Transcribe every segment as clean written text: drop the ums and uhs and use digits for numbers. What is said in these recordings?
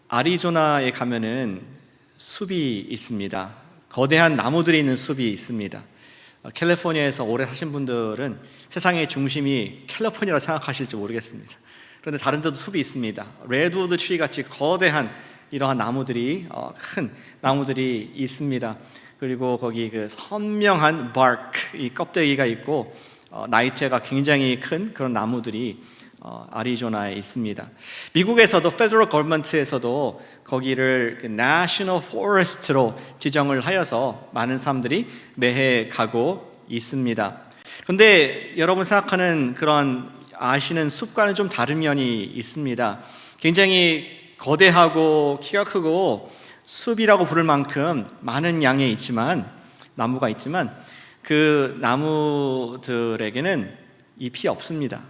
아리조나에 가면은 숲이 있습니다. 거대한 나무들이 있는 숲이 있습니다. 캘리포니아에서 오래 사신 분들은 세상의 중심이 캘리포니아라고 생각하실지 모르겠습니다. 그런데 다른 데도 숲이 있습니다. 레드우드 트리 같이 거대한 이러한 나무들이 큰 나무들이 있습니다. 그리고 거기 그 선명한 bark, 이 껍데기가 있고 나이테가 굉장히 큰 그런 나무들이 아리조나에 있습니다. 미국에서도 Federal Government에서도 거기를 National Forest로 지정을 하여서 많은 사람들이 매해 가고 있습니다. 그런데 여러분 생각하는 그런 아시는 숲과는 좀 다른 면이 있습니다. 굉장히 거대하고 키가 크고 숲이라고 부를 만큼 많은 양의 나무가 있지만 그 나무들에게는 잎이 없습니다.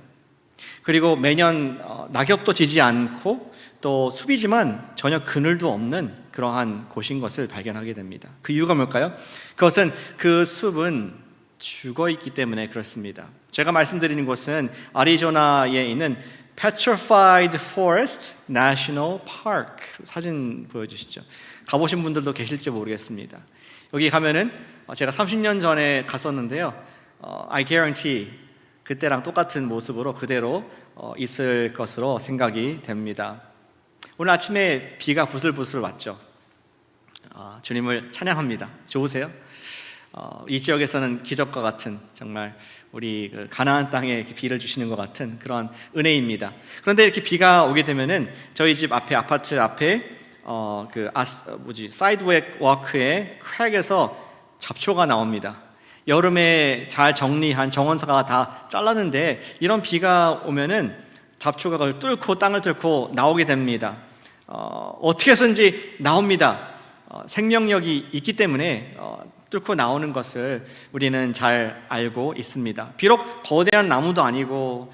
그리고 매년 낙엽도 지지 않고 또 숲이지만 전혀 그늘도 없는 그러한 곳인 것을 발견하게 됩니다. 그 이유가 뭘까요? 그것은 그 숲은 죽어 있기 때문에 그렇습니다. 제가 말씀드리는 곳은 아리조나에 있는 Petrified Forest National Park. 사진 보여주시죠. 가보신 분들도 계실지 모르겠습니다. 여기 가면은 제가 30년 전에 갔었는데요. I guarantee 그때랑 똑같은 모습으로 그대로 있을 것으로 생각이 됩니다. 오늘 아침에 비가 부슬부슬 왔죠. 주님을 찬양합니다. 좋으세요? 이 지역에서는 기적과 같은 정말 우리 가나안 땅에 이렇게 비를 주시는 것 같은 그런 은혜입니다. 그런데 이렇게 비가 오게 되면은 저희 집 앞에 아파트 앞에 사이드웨이 워크에 크랙에서 잡초가 나옵니다. 여름에 잘 정리한 정원사가 다 잘랐는데 이런 비가 오면은 잡초가 그걸 뚫고 땅을 뚫고 나오게 됩니다. 어떻게 해서든지 나옵니다. 생명력이 있기 때문에 뚫고 나오는 것을 우리는 잘 알고 있습니다. 비록 거대한 나무도 아니고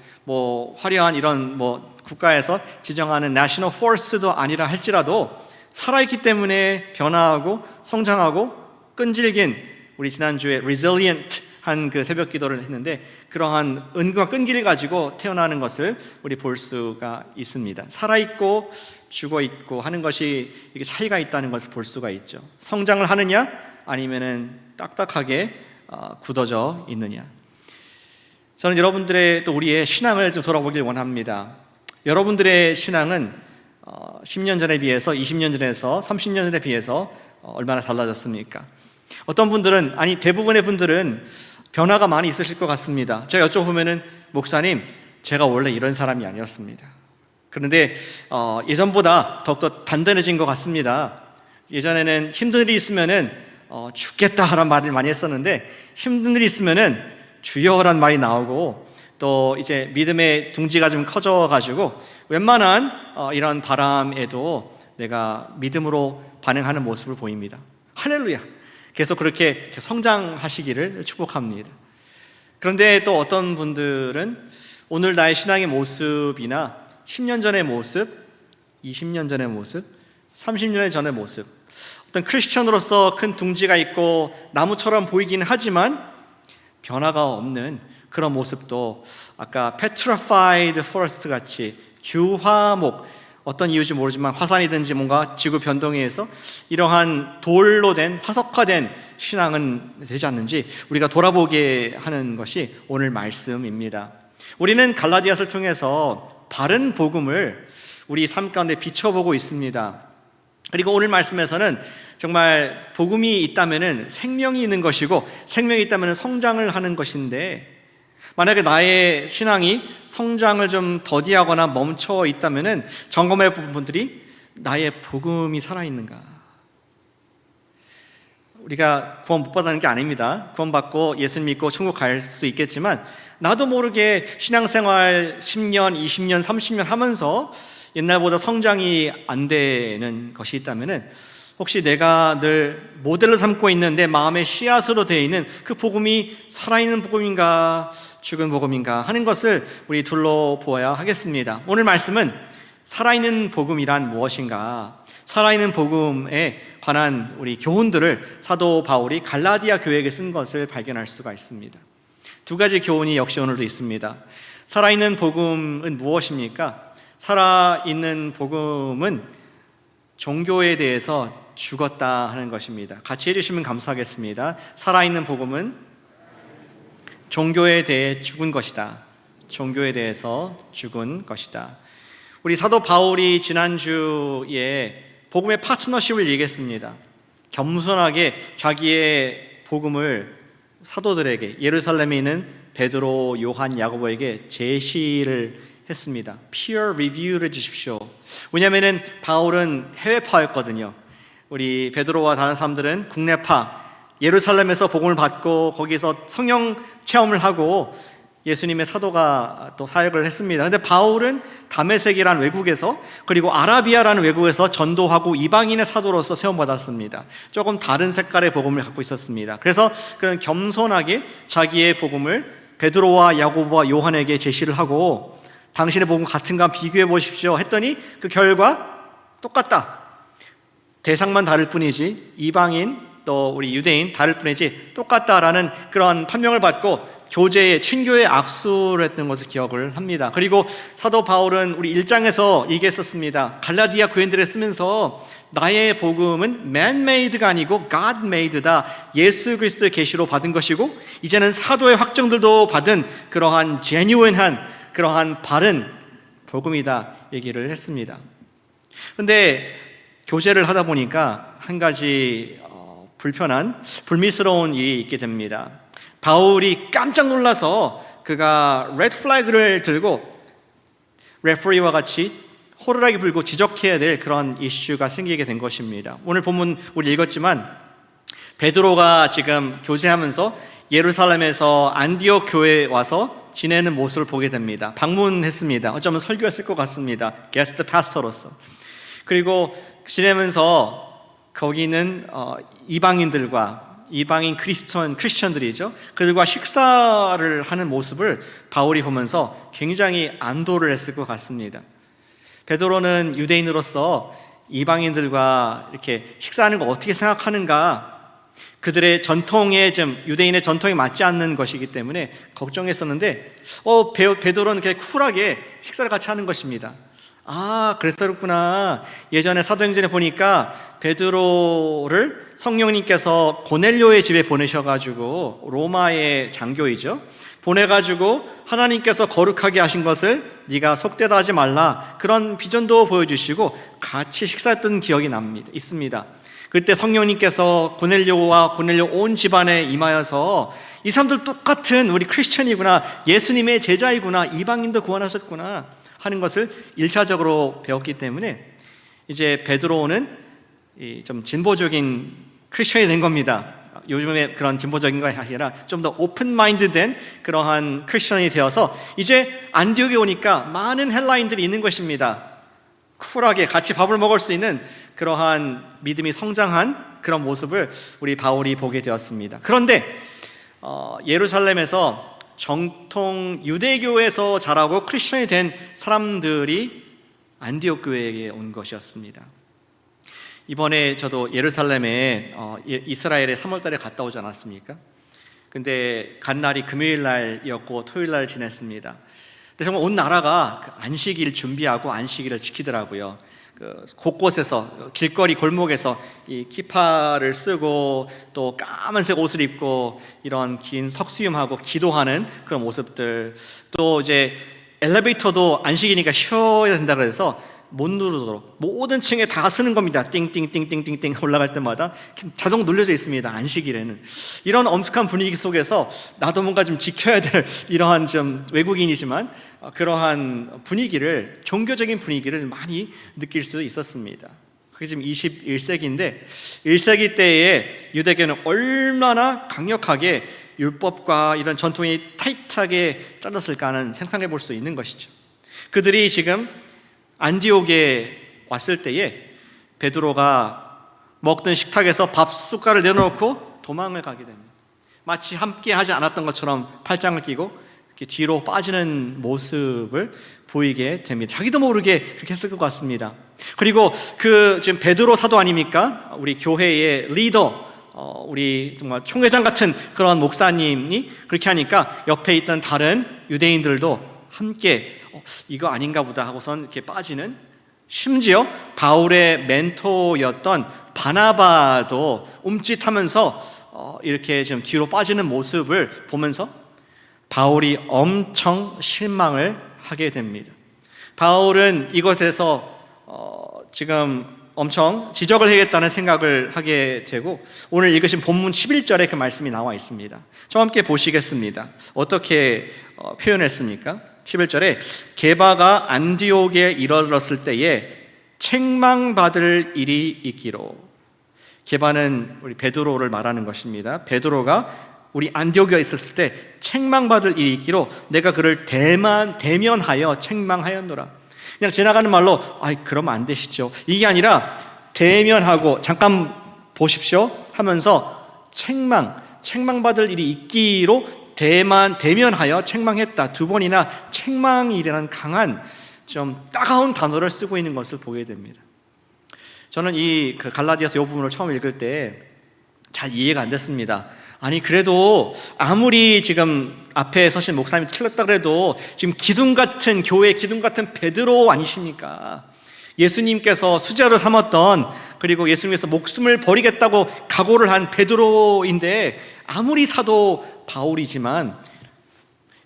화려한 이런 국가에서 지정하는 내셔널 포레스트도 아니라 할지라도 살아있기 때문에 변화하고 성장하고 끈질긴, 우리 지난주에 resilient 한 그 새벽 기도를 했는데 그러한 은과 끈기를 가지고 태어나는 것을 우리 볼 수가 있습니다. 살아있고 죽어있고 하는 것이 이게 차이가 있다는 것을 볼 수가 있죠. 성장을 하느냐 아니면은 딱딱하게 굳어져 있느냐. 저는 여러분들의 또 우리의 신앙을 좀 돌아보길 원합니다. 여러분들의 신앙은 10년 전에 비해서 20년 전에서 30년 전에 비해서 얼마나 달라졌습니까? 어떤 분들은, 아니 대부분의 분들은 변화가 많이 있으실 것 같습니다. 제가 여쭤보면은 목사님, 제가 원래 이런 사람이 아니었습니다. 그런데 예전보다 더욱더 단단해진 것 같습니다. 예전에는 힘든 일이 있으면은 죽겠다 하는 말을 많이 했었는데 힘든 일이 있으면은 주여란 말이 나오고 또 이제 믿음의 둥지가 좀 커져가지고 웬만한 이런 바람에도 내가 믿음으로 반응하는 모습을 보입니다. 할렐루야! 계속 그렇게 성장하시기를 축복합니다. 그런데 또 어떤 분들은 오늘 나의 신앙의 모습이나 10년 전의 모습, 20년 전의 모습, 30년 전의 모습, 어떤 크리스천으로서 큰 둥지가 있고 나무처럼 보이기는 하지만 변화가 없는 그런 모습도 아까 petrified forest 같이 규화목, 어떤 이유인지 모르지만 화산이든지 뭔가 지구 변동에 의해서 이러한 돌로 된 화석화된 신앙은 되지 않는지 우리가 돌아보게 하는 것이 오늘 말씀입니다. 우리는 갈라디아서를 통해서 바른 복음을 우리 삶 가운데 비춰보고 있습니다. 그리고 오늘 말씀에서는 정말 복음이 있다면은 생명이 있는 것이고 생명이 있다면은 성장을 하는 것인데, 만약에 나의 신앙이 성장을 좀 더디하거나 멈춰 있다면은 점검해 본 분들이 나의 복음이 살아있는가? 우리가 구원 못 받는 게 아닙니다. 구원 받고 예수 믿고 천국 갈 수 있겠지만 나도 모르게 신앙생활 10년, 20년, 30년 하면서 옛날보다 성장이 안 되는 것이 있다면은 혹시 내가 늘 모델로 삼고 있는 내 마음의 씨앗으로 되어 있는 그 복음이 살아있는 복음인가 죽은 복음인가 하는 것을 우리 둘러보아야 하겠습니다. 오늘 말씀은 살아있는 복음이란 무엇인가, 살아있는 복음에 관한 우리 교훈들을 사도 바울이 갈라디아 교회에게 쓴 것을 발견할 수가 있습니다. 두 가지 교훈이 역시 오늘도 있습니다. 살아있는 복음은 무엇입니까? 살아있는 복음은 종교에 대해서 죽었다 하는 것입니다. 같이 해주시면 감사하겠습니다. 살아있는 복음은 종교에 대해 죽은 것이다. 종교에 대해서 죽은 것이다. 우리 사도 바울이 지난주에 복음의 파트너십을 얘기했습니다. 겸손하게 자기의 복음을 사도들에게, 예루살렘에 있는 베드로, 요한, 야고보에게 제시를 했습니다. peer review를 해주십시오. 왜냐하면 바울은 해외파였거든요. 우리 베드로와 다른 사람들은 국내파, 예루살렘에서 복음을 받고 거기서 성령 체험을 하고 예수님의 사도가 또 사역을 했습니다. 근데 바울은 다메섹이라는 외국에서, 그리고 아라비아라는 외국에서 전도하고 이방인의 사도로서 세움받았습니다. 조금 다른 색깔의 복음을 갖고 있었습니다. 그래서 그런 겸손하게 자기의 복음을 베드로와 야고보와 요한에게 제시를 하고, 당신의 복음 같은가 비교해 보십시오 했더니 그 결과 똑같다. 대상만 다를 뿐이지, 이방인 또 우리 유대인 다를 뿐이지 똑같다라는 그런 판명을 받고 교제의, 친교의 악수를 했던 것을 기억을 합니다. 그리고 사도 바울은 우리 1장에서 얘기했었습니다. 갈라디아 교인들을 쓰면서 나의 복음은 man-made가 아니고 God-made다. 예수 그리스도의 계시로 받은 것이고, 이제는 사도의 확정들도 받은 그러한 genuine한, 그러한 바른 복음이다 얘기를 했습니다. 그런데 교제를 하다 보니까 한 가지 불미스러운 일이 있게 됩니다. 바울이 깜짝 놀라서 그가 레드 플래그를 들고 레퍼리와 같이 호루라기 불고 지적해야 될 그런 이슈가 생기게 된 것입니다. 오늘 본문 우리 읽었지만 베드로가 지금 교제하면서 예루살렘에서 안디옥 교회에 와서 지내는 모습을 보게 됩니다. 방문했습니다. 어쩌면 설교했을 것 같습니다. 게스트 파스터로서. 그리고 지내면서 거기는 이방인들과 이방인 크리스천들이죠. 그들과 식사를 하는 모습을 바울이 보면서 굉장히 안도를 했을 것 같습니다. 베드로는 유대인으로서 이방인들과 이렇게 식사하는 거 어떻게 생각하는가, 그들의 전통에 좀 유대인의 전통에 맞지 않는 것이기 때문에 걱정했었는데 베드로는 그냥 쿨하게 식사를 같이 하는 것입니다. 아, 그랬었구나. 예전에 사도행전에 보니까 베드로를 성령님께서 고넬료의 집에 보내셔가지고, 로마의 장교이죠, 보내가지고 하나님께서 거룩하게 하신 것을 네가 속되다 하지 말라, 그런 비전도 보여주시고 같이 식사했던 기억이 있습니다. 그때 성령님께서 고넬료와 고넬료 온 집안에 임하여서 이 사람들 똑같은 우리 크리스천이구나, 예수님의 제자이구나, 이방인도 구원하셨구나 하는 것을 1차적으로 배웠기 때문에 이제 베드로는 좀 진보적인 크리스천이 된 겁니다. 요즘에 그런 진보적인 것이 아니라 좀 더 오픈 마인드된 그러한 크리스천이 되어서 이제 안디옥에 오니까 많은 헬라인들이 있는 것입니다. 쿨하게 같이 밥을 먹을 수 있는 그러한 믿음이 성장한 그런 모습을 우리 바울이 보게 되었습니다. 그런데 예루살렘에서 정통 유대교에서 자라고 크리스천이 된 사람들이 안디옥 교회에 온 것이었습니다. 이번에 저도 예루살렘에 이스라엘에 3월달에 갔다 오지 않았습니까? 근데 간 날이 금요일 날이었고 토요일 날 지냈습니다. 근데 정말 온 나라가 안식일 준비하고 안식일을 지키더라고요. 곳곳에서 길거리 골목에서 이 키파를 쓰고 또 까만색 옷을 입고 이런 긴 턱수염하고 기도하는 그런 모습들, 또 이제 엘리베이터도 안식이니까 쉬어야 된다 그래서 못 누르도록 모든 층에 다 쓰는 겁니다. 띵띵띵띵띵띵 올라갈 때마다 자동 눌려져 있습니다. 안식일에는. 이런 엄숙한 분위기 속에서 나도 뭔가 좀 지켜야 될 이러한 좀 외국인이지만 그러한 분위기를, 종교적인 분위기를 많이 느낄 수 있었습니다. 그게 지금 21세기인데 1세기 때에 유대교는 얼마나 강력하게 율법과 이런 전통이 타이트하게 잘랐을까 하는 상상해 볼 수 있는 것이죠. 그들이 지금 안디옥에 왔을 때에 베드로가 먹던 식탁에서 밥 숟갈을 내놓고 도망을 가게 됩니다. 마치 함께 하지 않았던 것처럼 팔짱을 끼고 이렇게 뒤로 빠지는 모습을 보이게 됩니다. 자기도 모르게 그렇게 했을 것 같습니다. 그리고 지금 베드로 사도 아닙니까? 우리 교회의 리더, 우리 정말 총회장 같은 그런 목사님이 그렇게 하니까 옆에 있던 다른 유대인들도 함께 이거 아닌가 보다 하고선 이렇게 빠지는 심지어 바울의 멘토였던 바나바도 움찔하면서 이렇게 좀 뒤로 빠지는 모습을 보면서 바울이 엄청 실망을 하게 됩니다. 바울은 이것에서 지금 엄청 지적을 해야겠다는 생각을 하게 되고, 오늘 읽으신 본문 11절에 그 말씀이 나와 있습니다. 저 함께 보시겠습니다. 어떻게 표현했습니까? 11절에 게바가 안디옥에 이르렀을 때에 책망받을 일이 있기로. 게바는 우리 베드로를 말하는 것입니다. 베드로가 우리 안디옥에 있었을 때 책망받을 일이 있기로 내가 그를 대면하여 책망하였노라. 그냥 지나가는 말로 그러면 안 되시죠, 이게 아니라 대면하고 잠깐 보십시오 하면서 책망받을 일이 있기로 대면하여 책망했다. 두 번이나 책망이라는 강한 좀 따가운 단어를 쓰고 있는 것을 보게 됩니다. 저는 이 갈라디아서 이 부분을 처음 읽을 때 잘 이해가 안 됐습니다. 아니 그래도 아무리 지금 앞에 서신 목사님이 틀렸다 그래도 지금 교회 기둥 같은 베드로 아니십니까? 예수님께서 수제로 삼았던, 그리고 예수님께서 목숨을 버리겠다고 각오를 한 베드로인데 아무리 사도 바울이지만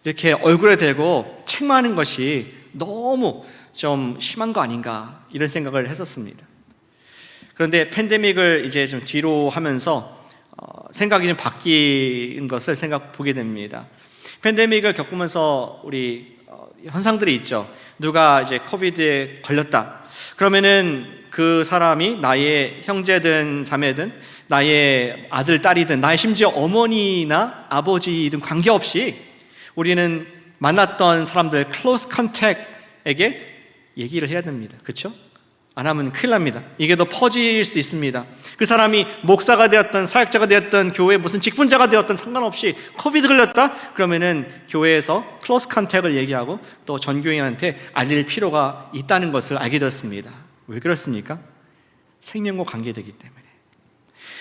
이렇게 얼굴에 대고 책망하는 것이 너무 좀 심한 거 아닌가, 이런 생각을 했었습니다. 그런데 팬데믹을 이제 좀 뒤로 하면서 생각이 좀 바뀐 것을 보게 됩니다. 팬데믹을 겪으면서 우리 현상들이 있죠. 누가 이제 코비드에 걸렸다 그러면은 그 사람이 나의 형제든 자매든 나의 아들, 딸이든 나의 심지어 어머니나 아버지든 관계없이 우리는 만났던 사람들, 클로스 컨택에게 얘기를 해야 됩니다. 그렇죠? 안 하면 큰일 납니다. 이게 더 퍼질 수 있습니다. 그 사람이 목사가 되었던, 사역자가 되었던, 교회 무슨 직분자가 되었던 상관없이 코비드 걸렸다? 그러면은 교회에서 클로스 컨택을 얘기하고 또 전교인한테 알릴 필요가 있다는 것을 알게 되었습니다. 왜 그렇습니까? 생명과 관계되기 때문에.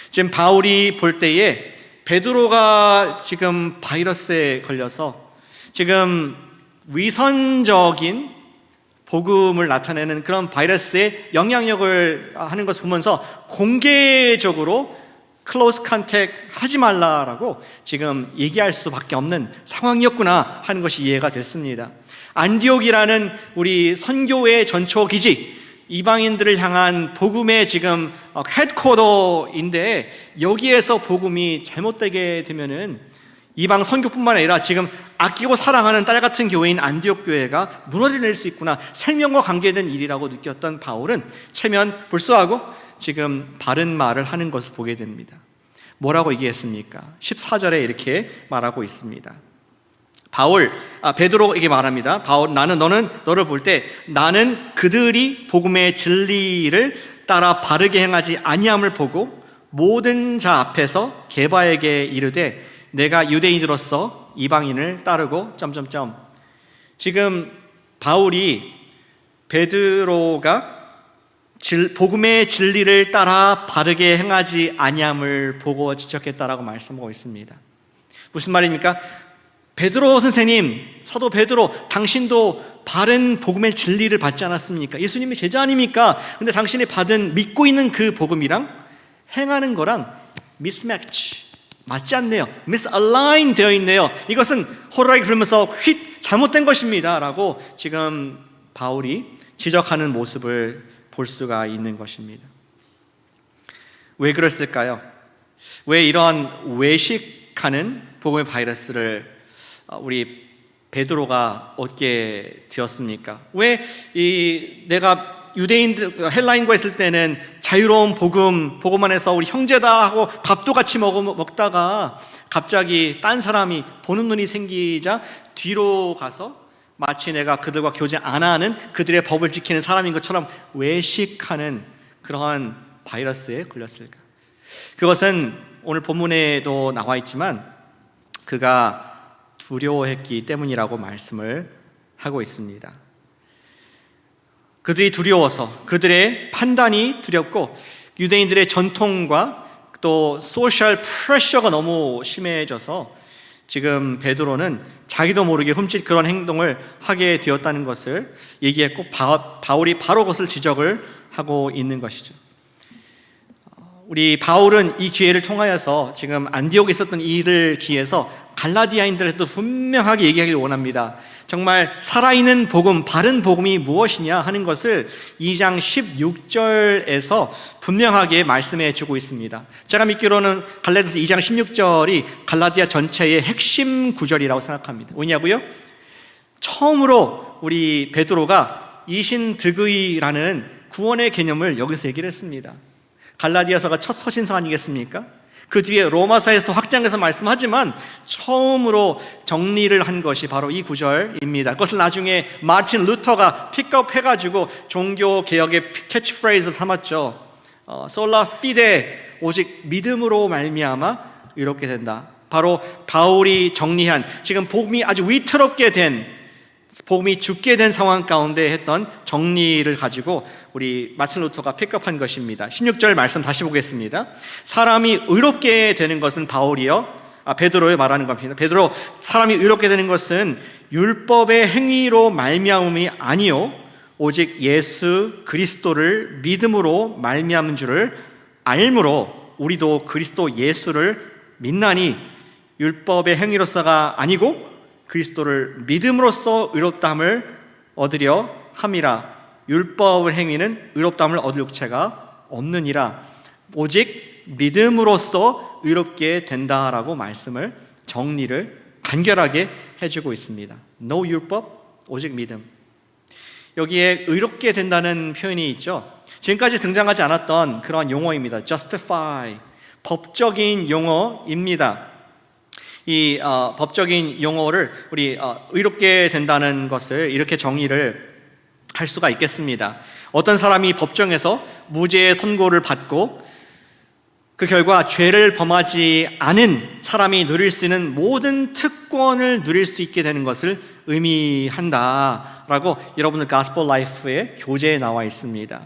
지금 바울이 볼 때에 베드로가 지금 바이러스에 걸려서 지금 위선적인 복음을 나타내는 그런 바이러스의 영향력을 하는 것을 보면서 공개적으로 클로즈 컨택 하지 말라라고 지금 얘기할 수밖에 없는 상황이었구나 하는 것이 이해가 됐습니다. 안디옥이라는 우리 선교의 전초 기지, 이방인들을 향한 복음의 지금 헤드쿼터인데 여기에서 복음이 잘못되게 되면은 이방 선교뿐만 아니라 지금 아끼고 사랑하는 딸 같은 교회인 안디옥 교회가 무너질 수 있구나, 생명과 관계된 일이라고 느꼈던 바울은 체면 불수하고 지금 바른 말을 하는 것을 보게 됩니다. 뭐라고 얘기했습니까? 14절에 이렇게 말하고 있습니다. 베드로에게 말합니다. 너를 볼 때 나는 그들이 복음의 진리를 따라 바르게 행하지 아니함을 보고 모든 자 앞에서 게바에게 이르되 내가 유대인으로서 이방인을 따르고 지금 바울이 베드로가 복음의 진리를 따라 바르게 행하지 아니함을 보고 지적했다라고 말씀하고 있습니다. 무슨 말입니까? 베드로 선생님, 사도 베드로, 당신도 바른 복음의 진리를 받지 않았습니까? 예수님의 제자 아닙니까? 근데 당신이 믿고 있는 그 복음이랑 행하는 거랑 미스매치, 맞지 않네요. 미스얼라인 되어 있네요. 이것은 호루라기 불면서 잘못된 것입니다 라고 지금 바울이 지적하는 모습을 볼 수가 있는 것입니다. 왜 그랬을까요? 왜 이런 외식하는 복음의 바이러스를 우리 베드로가 얻게 되었습니까? 왜 내가 유대인들, 헬라인과 있을 때는 자유로운 복음 안에서 우리 형제다 하고 밥도 같이 먹다가 갑자기 딴 사람이 보는 눈이 생기자 뒤로 가서 마치 내가 그들과 교제 안 하는, 그들의 법을 지키는 사람인 것처럼 외식하는 그러한 바이러스에 걸렸을까? 그것은 오늘 본문에도 나와 있지만 그가 두려워했기 때문이라고 말씀을 하고 있습니다. 그들이 두려워서, 그들의 판단이 두렵고 유대인들의 전통과 또 소셜 프레셔가 너무 심해져서 지금 베드로는 자기도 모르게 훔칫 그런 행동을 하게 되었다는 것을 얘기했고, 바울이 바로 그것을 지적을 하고 있는 것이죠. 우리 바울은 이 기회를 통하여서 지금 안디옥에 있었던 이 일을 기해서 갈라디아인들한테도 분명하게 얘기하길 원합니다. 정말 살아있는 복음, 바른 복음이 무엇이냐 하는 것을 2장 16절에서 분명하게 말씀해 주고 있습니다. 제가 믿기로는 갈라디아서 2장 16절이 갈라디아 전체의 핵심 구절이라고 생각합니다. 뭐냐고요? 처음으로 우리 베드로가 이신득의라는 구원의 개념을 여기서 얘기를 했습니다. 갈라디아서가 첫 서신서 아니겠습니까? 그 뒤에 로마서에서 확장해서 말씀하지만 처음으로 정리를 한 것이 바로 이 구절입니다. 그것을 나중에 마틴 루터가 픽업해가지고 종교개혁의 캐치프레이즈 삼았죠. 솔라 피데, 오직 믿음으로 말미암아 의롭게 된다. 바로 바울이 정리한, 지금 복음이 아주 위태롭게 된, 복음이 죽게 된 상황 가운데 했던 정리를 가지고 우리 마틴 루터가 픽업한 것입니다. 16절 말씀 다시 보겠습니다. 사람이 의롭게 되는 것은 베드로에 말하는 겁니다. 베드로, 사람이 의롭게 되는 것은 율법의 행위로 말미암음이 아니요 오직 예수 그리스도를 믿음으로 말미암은 줄을 알므로 우리도 그리스도 예수를 믿나니 율법의 행위로서가 아니고 그리스도를 믿음으로써 의롭다함을 얻으려 함이라. 율법의 행위는 의롭다함을 얻을 육체가 없느니라. 오직 믿음으로써 의롭게 된다라고 말씀을, 정리를 간결하게 해주고 있습니다. No 율법, 오직 믿음. 여기에 의롭게 된다는 표현이 있죠. 지금까지 등장하지 않았던 그런 용어입니다. justify, 법적인 용어입니다. 이 법적인 용어를 우리 의롭게 된다는 것을 이렇게 정의를 할 수가 있겠습니다. 어떤 사람이 법정에서 무죄의 선고를 받고 그 결과 죄를 범하지 않은 사람이 누릴 수 있는 모든 특권을 누릴 수 있게 되는 것을 의미한다라고 여러분들 가스펠 라이프의 교재에 나와 있습니다.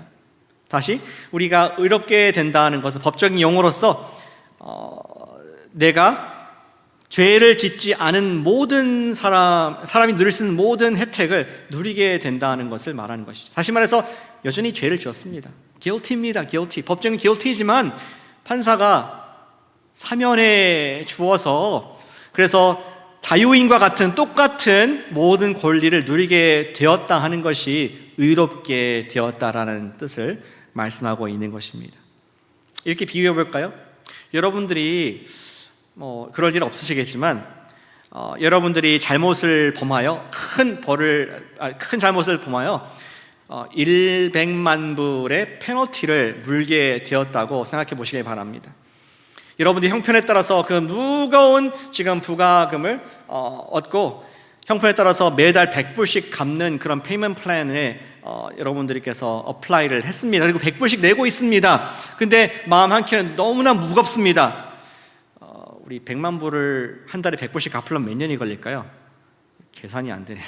다시, 우리가 의롭게 된다는 것은 법적인 용어로서 내가 죄를 짓지 않은 모든 사람이 누릴 수 있는 모든 혜택을 누리게 된다는 것을 말하는 것이죠. 다시 말해서 여전히 죄를 지었습니다. guilty입니다. guilty. 법정은 guilty지만 판사가 사면해 주어서, 그래서 자유인과 같은 똑같은 모든 권리를 누리게 되었다 하는 것이 의롭게 되었다라는 뜻을 말씀하고 있는 것입니다. 이렇게 비유해 볼까요? 여러분들이 그럴 일 없으시겠지만 여러분들이 잘못을 범하여 큰 잘못을 범하여 100만 불의 페널티를 물게 되었다고 생각해 보시기 바랍니다. 여러분들이 형편에 따라서 그 무거운 지금 부가금을 얻고 형편에 따라서 매달 100불씩 갚는 그런 페이먼트 플랜에 여러분들께서 어플라이를 했습니다. 그리고 100불씩 내고 있습니다. 근데 마음 한켠은 너무나 무겁습니다. 우리 100만 불을 한 달에 100불씩 갚으려면 몇 년이 걸릴까요? 계산이 안 되네요.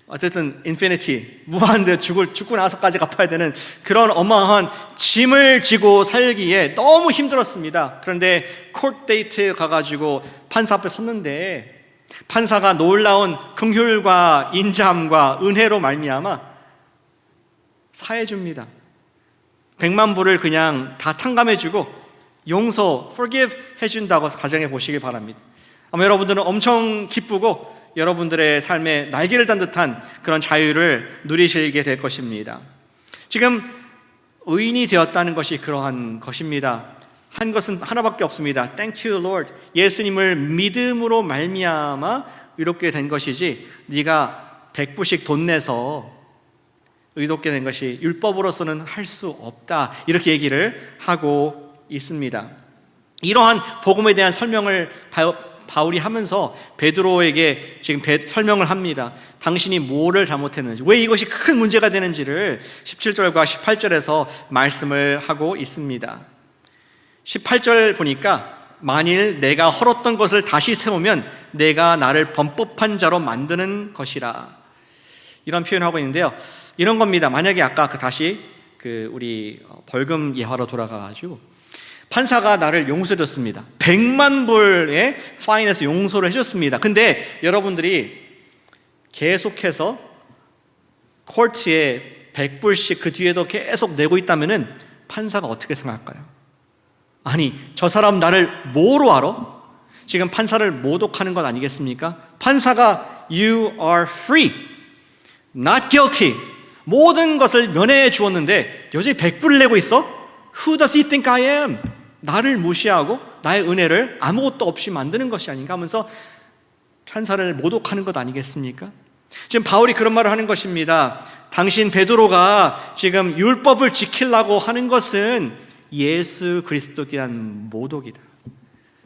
어쨌든 인피니티, 무한대 죽고 나서까지 갚아야 되는 그런 어마어마한 짐을 지고 살기에 너무 힘들었습니다. 그런데 코트 데이트에 가가지고 판사 앞에 섰는데 판사가 놀라운 긍휼과 인자함과 은혜로 말미암아 사해 줍니다. 100만 불을 그냥 다 탕감해주고 용서, forgive 해준다고 가정해 보시길 바랍니다. 아마 여러분들은 엄청 기쁘고 여러분들의 삶에 날개를 단 듯한 그런 자유를 누리시게 될 것입니다. 지금 의인이 되었다는 것이 그러한 것입니다. 한 것은 하나밖에 없습니다. Thank you, Lord. 예수님을 믿음으로 말미암아 의롭게 된 것이지 네가 100불씩 돈 내서 의롭게 된 것이 율법으로서는 할 수 없다. 이렇게 얘기를 하고 있습니다. 이러한 복음에 대한 설명을 바울이 하면서 베드로에게 지금 설명을 합니다. 당신이 뭐를 잘못했는지, 왜 이것이 큰 문제가 되는지를 17절과 18절에서 말씀을 하고 있습니다. 18절 보니까 만일 내가 헐었던 것을 다시 세우면 내가 나를 범법한 자로 만드는 것이라, 이런 표현을 하고 있는데요. 이런 겁니다. 만약에 아까 다시 우리 벌금 예화로 돌아가가지고 판사가 나를 용서해줬습니다. 100만 불의 파인에서 용서를 해줬습니다. 근데 여러분들이 계속해서 코트에 100불씩 그 뒤에도 계속 내고 있다면은 판사가 어떻게 생각할까요? 아니, 저 사람 나를 뭐로 알아? 지금 판사를 모독하는 것 아니겠습니까? 판사가 You are free, not guilty, 모든 것을 면회해 주었는데 여전히 100불을 내고 있어? Who does he think I am? 나를 무시하고 나의 은혜를 아무것도 없이 만드는 것이 아닌가 하면서 판사를 모독하는 것 아니겠습니까? 지금 바울이 그런 말을 하는 것입니다. 당신 베드로가 지금 율법을 지키려고 하는 것은 예수 그리스도에 대한 모독이다.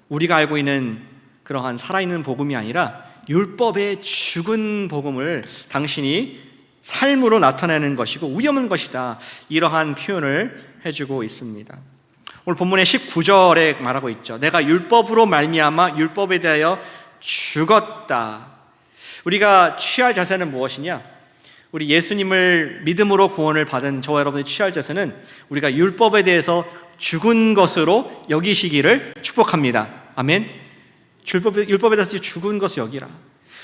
우리가 알고 있는 그러한 살아있는 복음이 아니라 율법의 죽은 복음을 당신이 삶으로 나타내는 것이고 위험한 것이다. 이러한 표현을 해주고 있습니다. 오늘 본문의 19절에 말하고 있죠. 내가 율법으로 말미암아 율법에 대하여 죽었다. 우리가 취할 자세는 무엇이냐? 우리 예수님을 믿음으로 구원을 받은 저와 여러분이 취할 자세는 우리가 율법에 대해서 죽은 것으로 여기시기를 축복합니다. 아멘. 율법에 대해서 죽은 것을 여기라.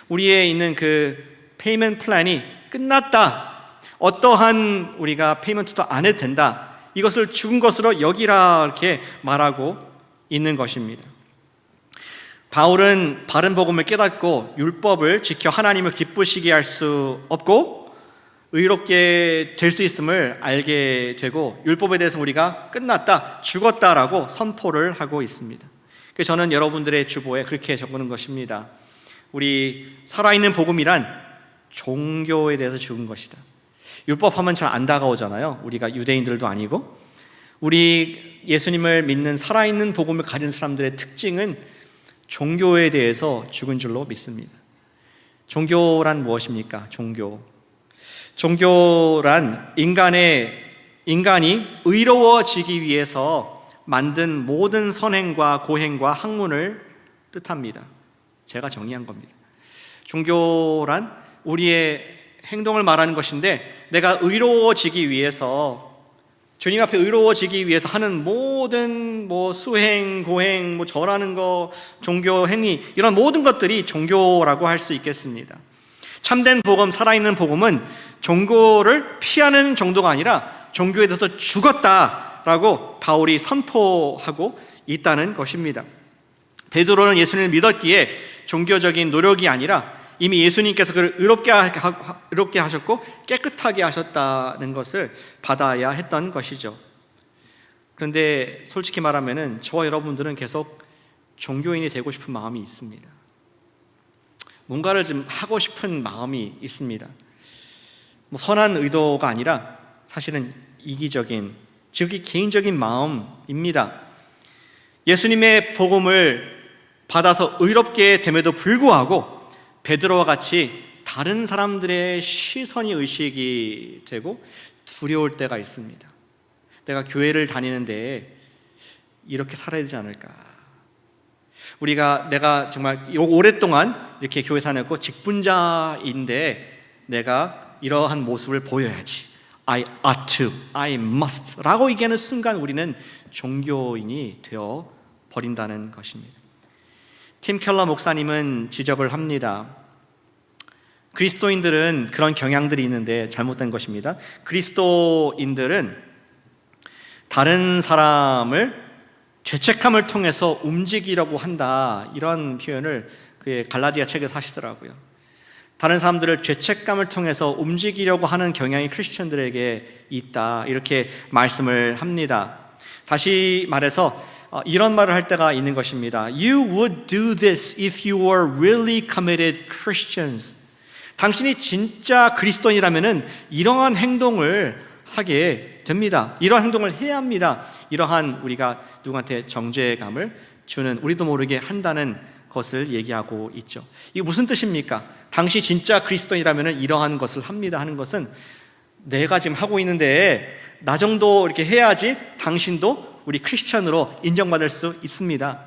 우리의 있는 그 페이먼트 플랜이 끝났다. 어떠한 우리가 페이먼트도 안 해도 된다. 이것을 죽은 것으로 여기라 이렇게 말하고 있는 것입니다. 바울은 바른 복음을 깨닫고 율법을 지켜 하나님을 기쁘시게 할 수 없고 의롭게 될 수 있음을 알게 되고 율법에 대해서 우리가 끝났다, 죽었다라고 선포를 하고 있습니다. 그래서 저는 여러분들의 주보에 그렇게 적는 것입니다. 우리 살아있는 복음이란 종교에 대해서 죽은 것이다. 율법하면 잘 안 다가오잖아요. 우리가 유대인들도 아니고. 우리 예수님을 믿는 살아있는 복음을 가진 사람들의 특징은 종교에 대해서 죽은 줄로 믿습니다. 종교란 무엇입니까? 종교란 인간이 의로워지기 위해서 만든 모든 선행과 고행과 학문을 뜻합니다. 제가 정의한 겁니다. 종교란 우리의 행동을 말하는 것인데 내가 의로워지기 위해서 주님 앞에 의로워지기 위해서 하는 모든 수행, 고행, 절하는 거, 종교 행위 이런 모든 것들이 종교라고 할 수 있겠습니다. 참된 복음, 살아있는 복음은 종교를 피하는 정도가 아니라 종교에 대해서 죽었다라고 바울이 선포하고 있다는 것입니다. 베드로는 예수님을 믿었기에 종교적인 노력이 아니라 이미 예수님께서 그를 의롭게 하셨고 깨끗하게 하셨다는 것을 받아야 했던 것이죠. 그런데 솔직히 말하면 저와 여러분들은 계속 종교인이 되고 싶은 마음이 있습니다. 뭔가를 좀 하고 싶은 마음이 있습니다. 선한 의도가 아니라 사실은 이기적인, 즉 개인적인 마음입니다. 예수님의 복음을 받아서 의롭게 됨에도 불구하고 베드로와 같이 다른 사람들의 시선이 의식이 되고 두려울 때가 있습니다. 내가 교회를 다니는데 이렇게 살아야 되지 않을까? 내가 정말 오랫동안 이렇게 교회 다녔고 직분자인데 내가 이러한 모습을 보여야지. I ought to, I must 라고 얘기하는 순간 우리는 종교인이 되어 버린다는 것입니다. 팀 켈러 목사님은 지적을 합니다. 그리스도인들은 그런 경향들이 있는데 잘못된 것입니다. 그리스도인들은 다른 사람을 죄책감을 통해서 움직이려고 한다, 이런 표현을 그의 갈라디아 책에서 하시더라고요. 다른 사람들을 죄책감을 통해서 움직이려고 하는 경향이 크리스천들에게 있다, 이렇게 말씀을 합니다. 다시 말해서 이런 말을 할 때가 있는 것입니다. You would do this if you were really committed Christians. 당신이 진짜 그리스도인이라면 이러한 행동을 하게 됩니다. 이러한 행동을 해야 합니다. 이러한 우리가 누구한테 정죄감을 주는, 우리도 모르게 한다는 것을 얘기하고 있죠. 이게 무슨 뜻입니까? 당시 진짜 그리스도인이라면 이러한 것을 합니다 하는 것은 내가 지금 하고 있는데 나 정도 이렇게 해야지 당신도 우리 크리스천으로 인정받을 수 있습니다.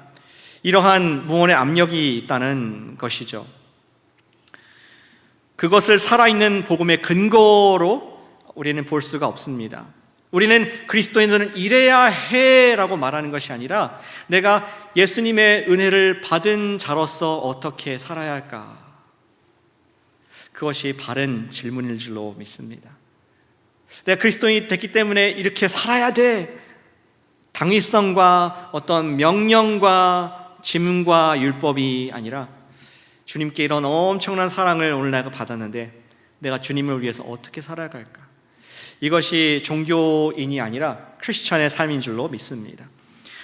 이러한 무언의 압력이 있다는 것이죠. 그것을 살아있는 복음의 근거로 우리는 볼 수가 없습니다. 우리는 그리스도인들은 이래야 해라고 말하는 것이 아니라 내가 예수님의 은혜를 받은 자로서 어떻게 살아야 할까? 그것이 바른 질문일 줄로 믿습니다. 내가 그리스도인이 됐기 때문에 이렇게 살아야 돼. 당위성과 어떤 명령과 지문과 율법이 아니라 주님께 이런 엄청난 사랑을 오늘 내가 받았는데 내가 주님을 위해서 어떻게 살아갈까? 이것이 종교인이 아니라 크리스찬의 삶인 줄로 믿습니다.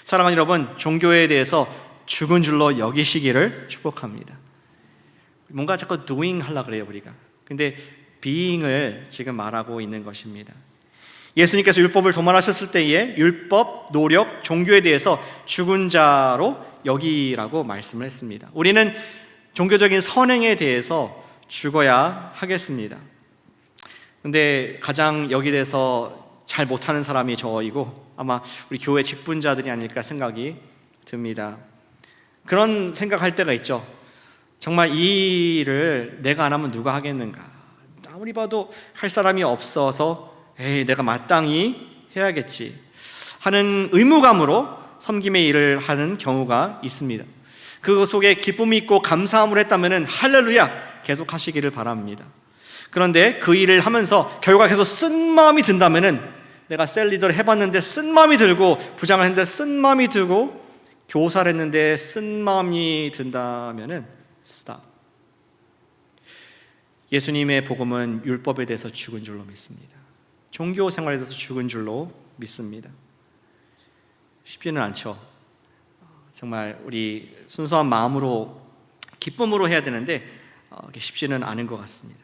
사랑하는 여러분, 종교에 대해서 죽은 줄로 여기시기를 축복합니다. 뭔가 자꾸 doing 하려고 그래요 우리가. 근데 being을 지금 말하고 있는 것입니다. 예수님께서 율법을 도말하셨을 때에 율법, 노력, 종교에 대해서 죽은 자로 여기라고 말씀을 했습니다. 우리는 종교적인 선행에 대해서 죽어야 하겠습니다. 근데 가장 여기에 대해서 잘 못하는 사람이 저이고 아마 우리 교회 직분자들이 아닐까 생각이 듭니다. 그런 생각할 때가 있죠. 정말 이 일을 내가 안 하면 누가 하겠는가? 아무리 봐도 할 사람이 없어서 내가 마땅히 해야겠지 하는 의무감으로 섬김의 일을 하는 경우가 있습니다. 그 속에 기쁨이 있고 감사함을 했다면 할렐루야 계속 하시기를 바랍니다. 그런데 그 일을 하면서 결과 계속 쓴 마음이 든다면 내가 셀리더를 해봤는데 쓴 마음이 들고 부장을 했는데 쓴 마음이 들고 교사를 했는데 쓴 마음이 든다면 stop. 예수님의 복음은 율법에 대해서 죽은 줄로 믿습니다. 종교 생활에 대해서 죽은 줄로 믿습니다. 쉽지는 않죠. 정말 우리 순수한 마음으로 기쁨으로 해야 되는데 쉽지는 않은 것 같습니다.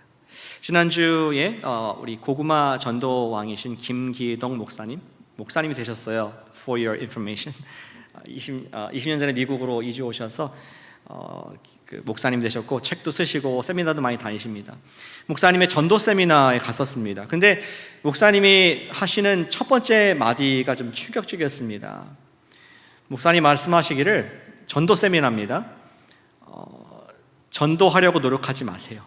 지난주에 우리 고구마 전도왕이신 김기동 목사님이 되셨어요. For your information. 20년 전에 미국으로 이주 오셔서 그 목사님 되셨고 책도 쓰시고 세미나도 많이 다니십니다. 목사님의 전도 세미나에 갔었습니다. 근데 목사님이 하시는 첫 번째 마디가 좀 충격적이었습니다. 목사님 말씀하시기를 전도 세미나입니다. 전도하려고 노력하지 마세요.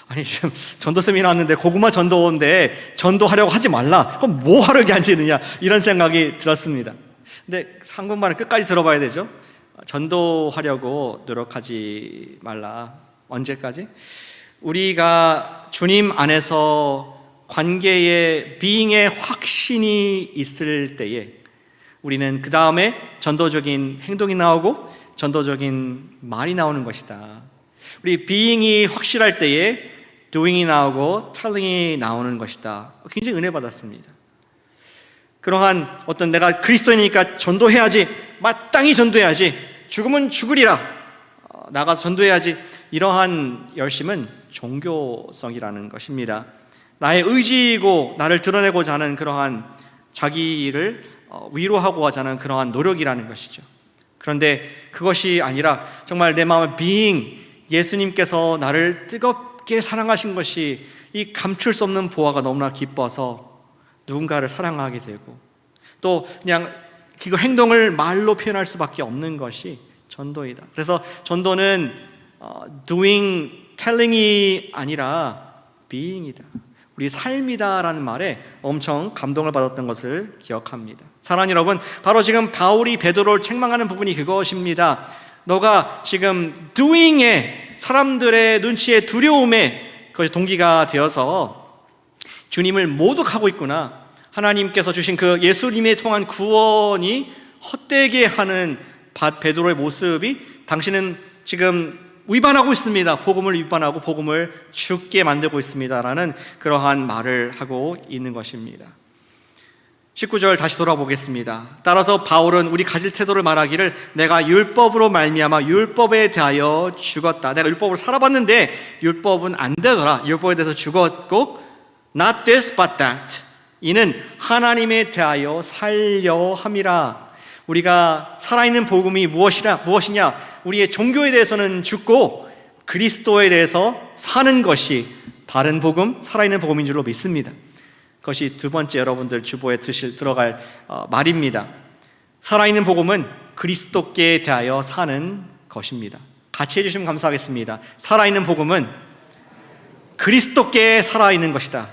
아니 지금 전도 세미나 왔는데 고구마 전도인데 전도하려고 하지 말라. 그럼 뭐 하려고 앉으느냐 이런 생각이 들었습니다. 근데 한국말은 끝까지 들어봐야 되죠. 전도하려고 노력하지 말라. 언제까지? 우리가 주님 안에서 관계의 being의 확신이 있을 때에 우리는 그 다음에 전도적인 행동이 나오고 전도적인 말이 나오는 것이다. 우리 being이 확실할 때에 doing이 나오고 telling이 나오는 것이다. 굉장히 은혜 받았습니다. 그러한 어떤 내가 그리스도인이니까 전도해야지, 마땅히 전도해야지, 죽으면 죽으리라, 나가서 전도해야지, 이러한 열심은 종교성이라는 것입니다. 나의 의지이고 나를 드러내고자 하는 그러한 자기를 위로하고자 하는 그러한 노력이라는 것이죠. 그런데 그것이 아니라 정말 내 마음의 being, 예수님께서 나를 뜨겁게 사랑하신 것이 이 감출 수 없는 보화가 너무나 기뻐서 누군가를 사랑하게 되고 또 그냥 그 행동을 말로 표현할 수밖에 없는 것이 전도이다. 그래서 전도는 doing, telling이 아니라 being이다. 우리 삶이다라는 말에 엄청 감동을 받았던 것을 기억합니다. 사랑하는 여러분, 바로 지금 바울이 베드로를 책망하는 부분이 그것입니다. 너가 지금 doing에 사람들의 눈치에 두려움에 그것이 동기가 되어서 주님을 모독하고 있구나. 하나님께서 주신 그 예수님에 통한 구원이 헛되게 하는 베드로의 모습이 당신은 지금 위반하고 있습니다. 복음을 위반하고 복음을 죽게 만들고 있습니다라는 그러한 말을 하고 있는 것입니다. 19절 다시 돌아보겠습니다. 따라서 바울은 우리 가질 태도를 말하기를 내가 율법으로 말미암아 율법에 대하여 죽었다. 내가 율법으로 살아봤는데 율법은 안 되더라. 율법에 대해서 죽었고 not this but that. 이는 하나님에 대하여 살려 함이라. 우리가 살아있는 복음이 무엇이냐? 우리의 종교에 대해서는 죽고 그리스도에 대해서 사는 것이 바른 복음, 살아있는 복음인 줄로 믿습니다. 그것이 두 번째 여러분들 주보에 들어갈 말입니다. 살아있는 복음은 그리스도께 대하여 사는 것입니다. 같이 해주시면 감사하겠습니다. 살아있는 복음은 그리스도께 살아있는 것이다.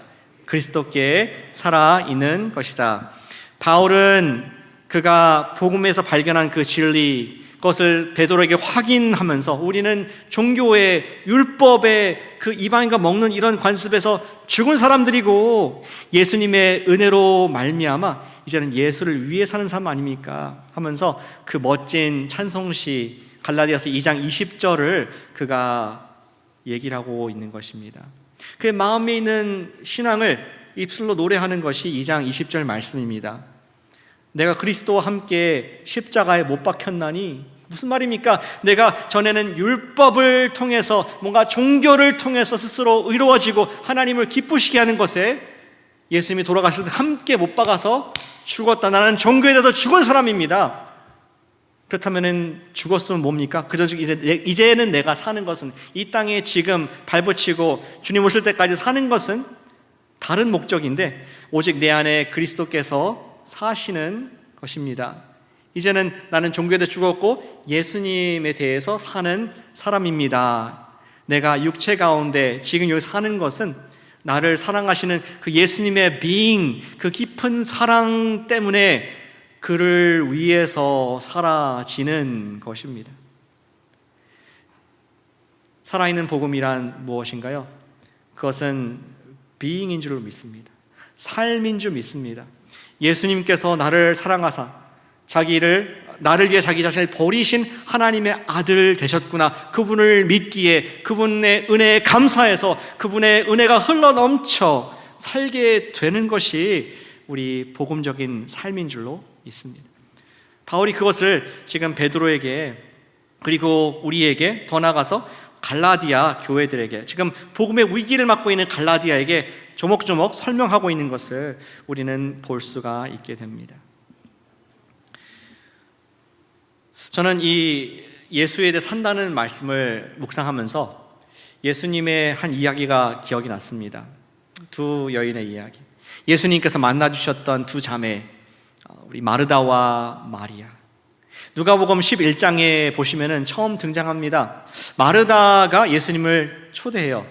그리스도께 살아있는 것이다. 바울은 그가 복음에서 발견한 그 진리, 그것을 베드로에게 확인하면서 우리는 종교의 율법의 그 이방인과 먹는 이런 관습에서 죽은 사람들이고 예수님의 은혜로 말미암아 이제는 예수를 위해 사는 사람 아닙니까? 하면서 그 멋진 찬송시 갈라디아서 2장 20절을 그가 얘기를 하고 있는 것입니다. 그의 마음에 있는 신앙을 입술로 노래하는 것이 2장 20절 말씀입니다. 내가 그리스도와 함께 십자가에 못 박혔나니, 무슨 말입니까? 내가 전에는 율법을 통해서 뭔가 종교를 통해서 스스로 의로워지고 하나님을 기쁘시게 하는 것에 예수님이 돌아가실 때 함께 못 박아서 죽었다. 나는 종교에 대해서 죽은 사람입니다. 그렇다면 죽었으면 뭡니까? 그저 이제는 내가 사는 것은, 이 땅에 지금 발붙이고 주님 오실 때까지 사는 것은 다른 목적인데 오직 내 안에 그리스도께서 사시는 것입니다. 이제는 나는 종교에 대해 죽었고 예수님에 대해서 사는 사람입니다. 내가 육체 가운데 지금 여기 사는 것은 나를 사랑하시는 그 예수님의 being, 그 깊은 사랑 때문에 그를 위해서 사라지는 것입니다. 살아있는 복음이란 무엇인가요? 그것은 being인 줄 믿습니다. 삶인 줄 믿습니다. 예수님께서 나를 사랑하사 나를 위해 자기 자신을 버리신 하나님의 아들 되셨구나, 그분을 믿기에 그분의 은혜에 감사해서 그분의 은혜가 흘러넘쳐 살게 되는 것이 우리 복음적인 삶인 줄로 있습니다. 바울이 그것을 지금 베드로에게, 그리고 우리에게, 더 나아가서 갈라디아 교회들에게, 지금 복음의 위기를 맞고 있는 갈라디아에게 조목조목 설명하고 있는 것을 우리는 볼 수가 있게 됩니다. 저는 이 예수에 대해 산다는 말씀을 묵상하면서 예수님의 한 이야기가 기억이 났습니다. 두 여인의 이야기. 예수님께서 만나주셨던 두 자매, 우리 마르다와 마리아. 누가복음 11장에 보시면은 처음 등장합니다. 마르다가 예수님을 초대해요.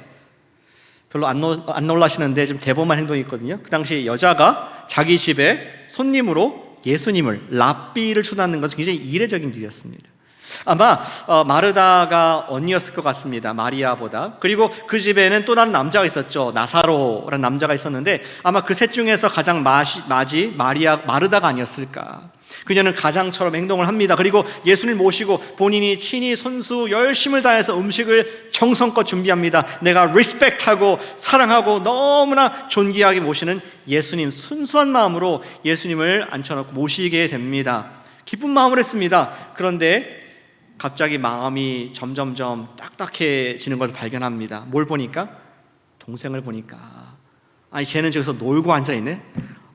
별로 안 놀라시는데 좀 대범한 행동이 있거든요. 그 당시 여자가 자기 집에 손님으로 예수님을, 랍비를 초대하는 것은 굉장히 이례적인 일이었습니다. 아마 마르다가 언니였을 것 같습니다. 마리아보다. 그리고 그 집에는 또 다른 남자가 있었죠. 나사로라는 남자가 있었는데 아마 그 셋 중에서 가장 맞이 마르다가 아니었을까. 그녀는 가장처럼 행동을 합니다. 그리고 예수님을 모시고 본인이 친히 손수 열심을 다해서 음식을 정성껏 준비합니다. 내가 리스펙트하고 사랑하고 너무나 존귀하게 모시는 예수님, 순수한 마음으로 예수님을 앉혀놓고 모시게 됩니다. 기쁜 마음을 했습니다. 그런데 갑자기 마음이 점점점 딱딱해지는 것을 발견합니다. 뭘 보니까? 동생을 보니까, 아니 쟤는 저기서 놀고 앉아있네?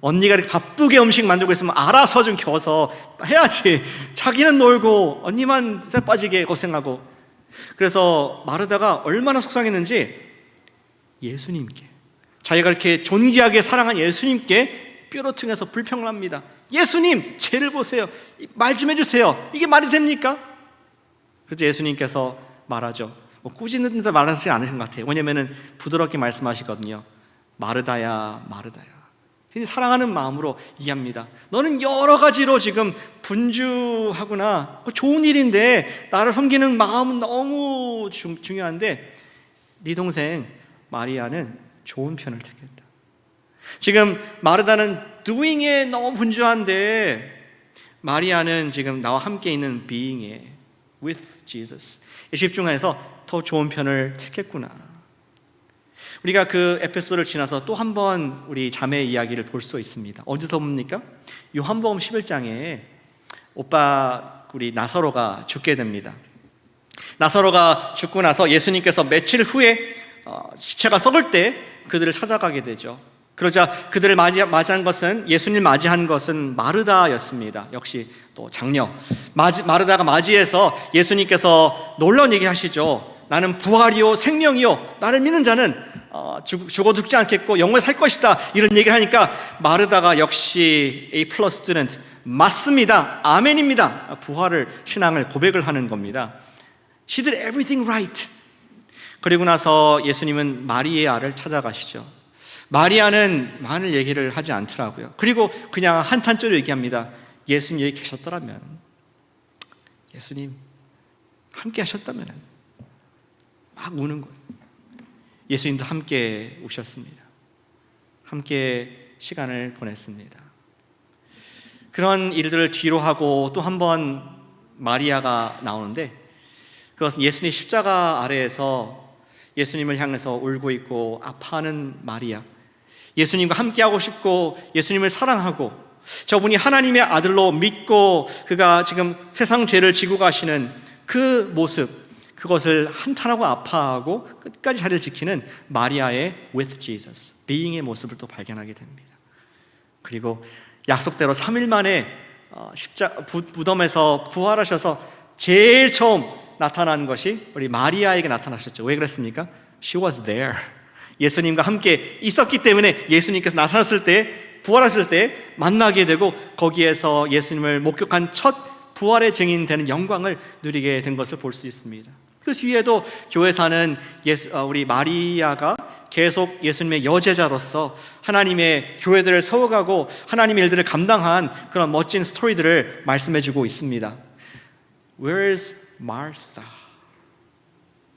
언니가 이렇게 바쁘게 음식 만들고 있으면 알아서 좀 겨서 해야지. 자기는 놀고 언니만 쎄 빠지게 고생하고. 그래서 마르다가 얼마나 속상했는지 예수님께, 자기가 이렇게 존귀하게 사랑한 예수님께 뾰로통해서 불평을 합니다. 예수님, 쟤를 보세요. 말 좀 해주세요. 이게 말이 됩니까? 그래서 예수님께서 말하죠. 꾸짖는 데 말하지 않으신 것 같아요. 왜냐면은 부드럽게 말씀하시거든요. 마르다야, 마르다야. 사랑하는 마음으로 이해합니다. 너는 여러 가지로 지금 분주하구나. 좋은 일인데 나를 섬기는 마음은 너무 중요한데 네 동생 마리아는 좋은 편을 택했다. 지금 마르다는 doing에 너무 분주한데 마리아는 지금 나와 함께 있는 being에, with Jesus, 이 집중해서 더 좋은 편을 택했구나. 우리가 그 에피소드를 지나서 또 한 번 우리 자매의 이야기를 볼 수 있습니다. 어디서 봅니까? 요한복음 11장에 오빠 우리 나사로가 죽게 됩니다. 나사로가 죽고 나서 예수님께서 며칠 후에 시체가 썩을 때 그들을 찾아가게 되죠. 그러자 그들을 맞이한 것은, 예수님 맞이한 것은 마르다였습니다. 역시 또 장녀 마르다가 맞이해서 예수님께서 놀라운 얘기 하시죠. 나는 부활이요 생명이요, 나를 믿는 자는 죽어 죽지 않겠고 영원히 살 것이다, 이런 얘기를 하니까 마르다가 역시 A+ 스튜던트, 맞습니다, 아멘입니다, 부활을, 신앙을 고백을 하는 겁니다. She did everything right. 그리고 나서 예수님은 마리아를 찾아가시죠. 마리아는 많은 얘기를 하지 않더라고요. 그리고 그냥 한탄조로 얘기합니다. 예수님 여기 계셨더라면, 예수님 함께 하셨다면, 막 우는 거예요. 예수님도 함께 우셨습니다. 함께 시간을 보냈습니다. 그런 일들을 뒤로 하고 또 한 번 마리아가 나오는데, 그것은 예수님 십자가 아래에서 예수님을 향해서 울고 있고 아파하는 마리아, 예수님과 함께하고 싶고 예수님을 사랑하고 저분이 하나님의 아들로 믿고 그가 지금 세상 죄를 지고 가시는 그 모습, 그것을 한탄하고 아파하고 끝까지 자리를 지키는 마리아의 with Jesus, being의 모습을 또 발견하게 됩니다. 그리고 약속대로 3일 만에 무덤에서 부활하셔서 제일 처음 나타난 것이 우리 마리아에게 나타나셨죠. 왜 그랬습니까? She was there. 예수님과 함께 있었기 때문에 예수님께서 나타났을 때, 부활하실 때 만나게 되고 거기에서 예수님을 목격한 첫 부활의 증인 되는 영광을 누리게 된 것을 볼 수 있습니다. 그 뒤에도 교회 사는 우리 마리아가 계속 예수님의 여제자로서 하나님의 교회들을 세워가고 하나님의 일들을 감당한 그런 멋진 스토리들을 말씀해주고 있습니다. Where's Martha?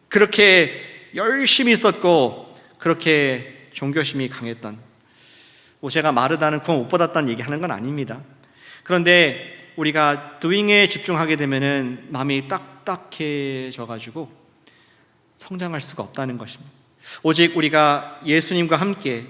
그렇게 열심히 있었고 그렇게 종교심이 강했던, 제가 마르다는 구원 못 받았다는 얘기하는 건 아닙니다. 그런데 우리가 doing에 집중하게 되면은 마음이 딱딱해져가지고 성장할 수가 없다는 것입니다. 오직 우리가 예수님과 함께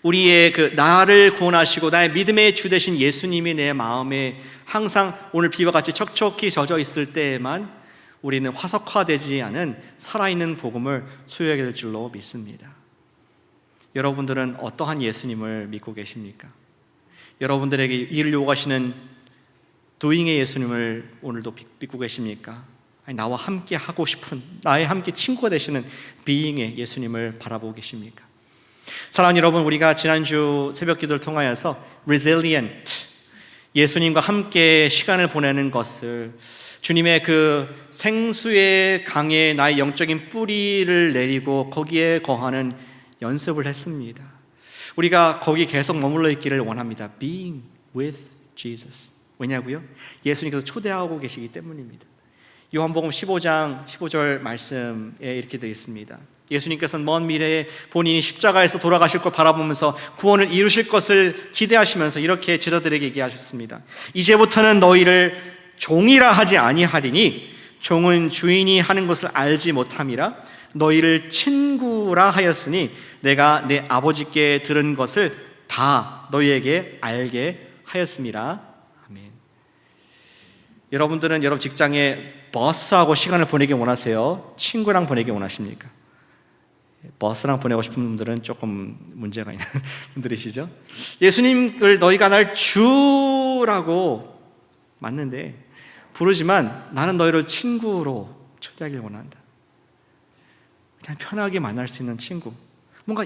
우리의 그 나를 구원하시고 나의 믿음의 주 되신 예수님이 내 마음에 항상 오늘 비와 같이 척척히 젖어 있을 때에만 우리는 화석화되지 않은 살아있는 복음을 소유하게 될 줄로 믿습니다. 여러분들은 어떠한 예수님을 믿고 계십니까? 여러분들에게 이를 요구하시는 도잉의 예수님을 오늘도 믿고 계십니까? 아니, 나와 함께 하고 싶은, 나의 함께 친구가 되시는 비잉의 예수님을 바라보고 계십니까? 사랑하는 여러분, 우리가 지난주 새벽 기도를 통하여서 resilient, 예수님과 함께 시간을 보내는 것을, 주님의 그 생수의 강에 나의 영적인 뿌리를 내리고 거기에 거하는 연습을 했습니다. 우리가 거기 계속 머물러 있기를 원합니다. Being with Jesus. 왜냐고요? 예수님께서 초대하고 계시기 때문입니다. 요한복음 15장 15절 말씀에 이렇게 되어 있습니다. 예수님께서는 먼 미래에 본인이 십자가에서 돌아가실 걸 바라보면서 구원을 이루실 것을 기대하시면서 이렇게 제자들에게 얘기하셨습니다. 이제부터는 너희를 종이라 하지 아니하리니 종은 주인이 하는 것을 알지 못함이라. 너희를 친구라 하였으니 내가 내 아버지께 들은 것을 다 너희에게 알게 하였습니다. 아멘. 여러분들은 여러분 직장에 버스하고 시간을 보내기 원하세요? 친구랑 보내기 원하십니까? 버스랑 보내고 싶은 분들은 조금 문제가 있는 분들이시죠? 예수님을 너희가 날 주라고 맞는데 부르지만 나는 너희를 친구로 초대하길 원한다. 그냥 편하게 만날 수 있는 친구, 뭔가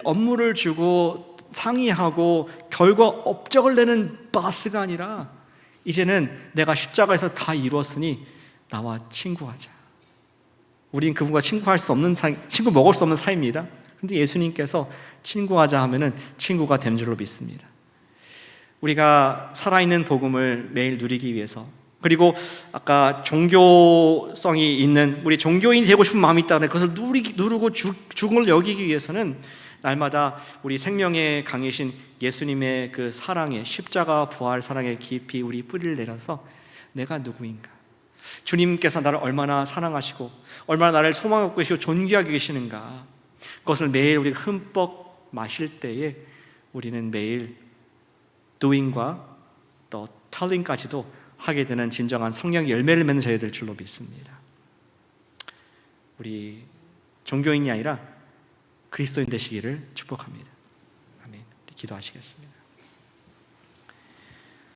업무를 주고 상의하고 결과 업적을 내는 바스가 아니라 이제는 내가 십자가에서 다 이루었으니 나와 친구하자. 우린 그분과 친구할 수 없는 사이, 친구 먹을 수 없는 사이입니다. 그런데 예수님께서 친구하자 하면은 친구가 되는 줄로 믿습니다. 우리가 살아있는 복음을 매일 누리기 위해서, 그리고 아까 종교성이 있는 우리 종교인이 되고 싶은 마음이 있다는 그것을 누르고 죽음을 여기기 위해서는 날마다 우리 생명의 강이신 예수님의 그 사랑의 십자가 부활 사랑의 깊이 우리 뿌리를 내려서 내가 누구인가, 주님께서 나를 얼마나 사랑하시고 얼마나 나를 소망하고 계시고 존귀하게 계시는가, 그것을 매일 우리가 흠뻑 마실 때에 우리는 매일 doing과 또 telling까지도 하게 되는 진정한 성령의 열매를 맺는 자녀들 줄로 믿습니다. 우리 종교인이 아니라 그리스도인 되시기를 축복합니다. 아멘. 기도하시겠습니다.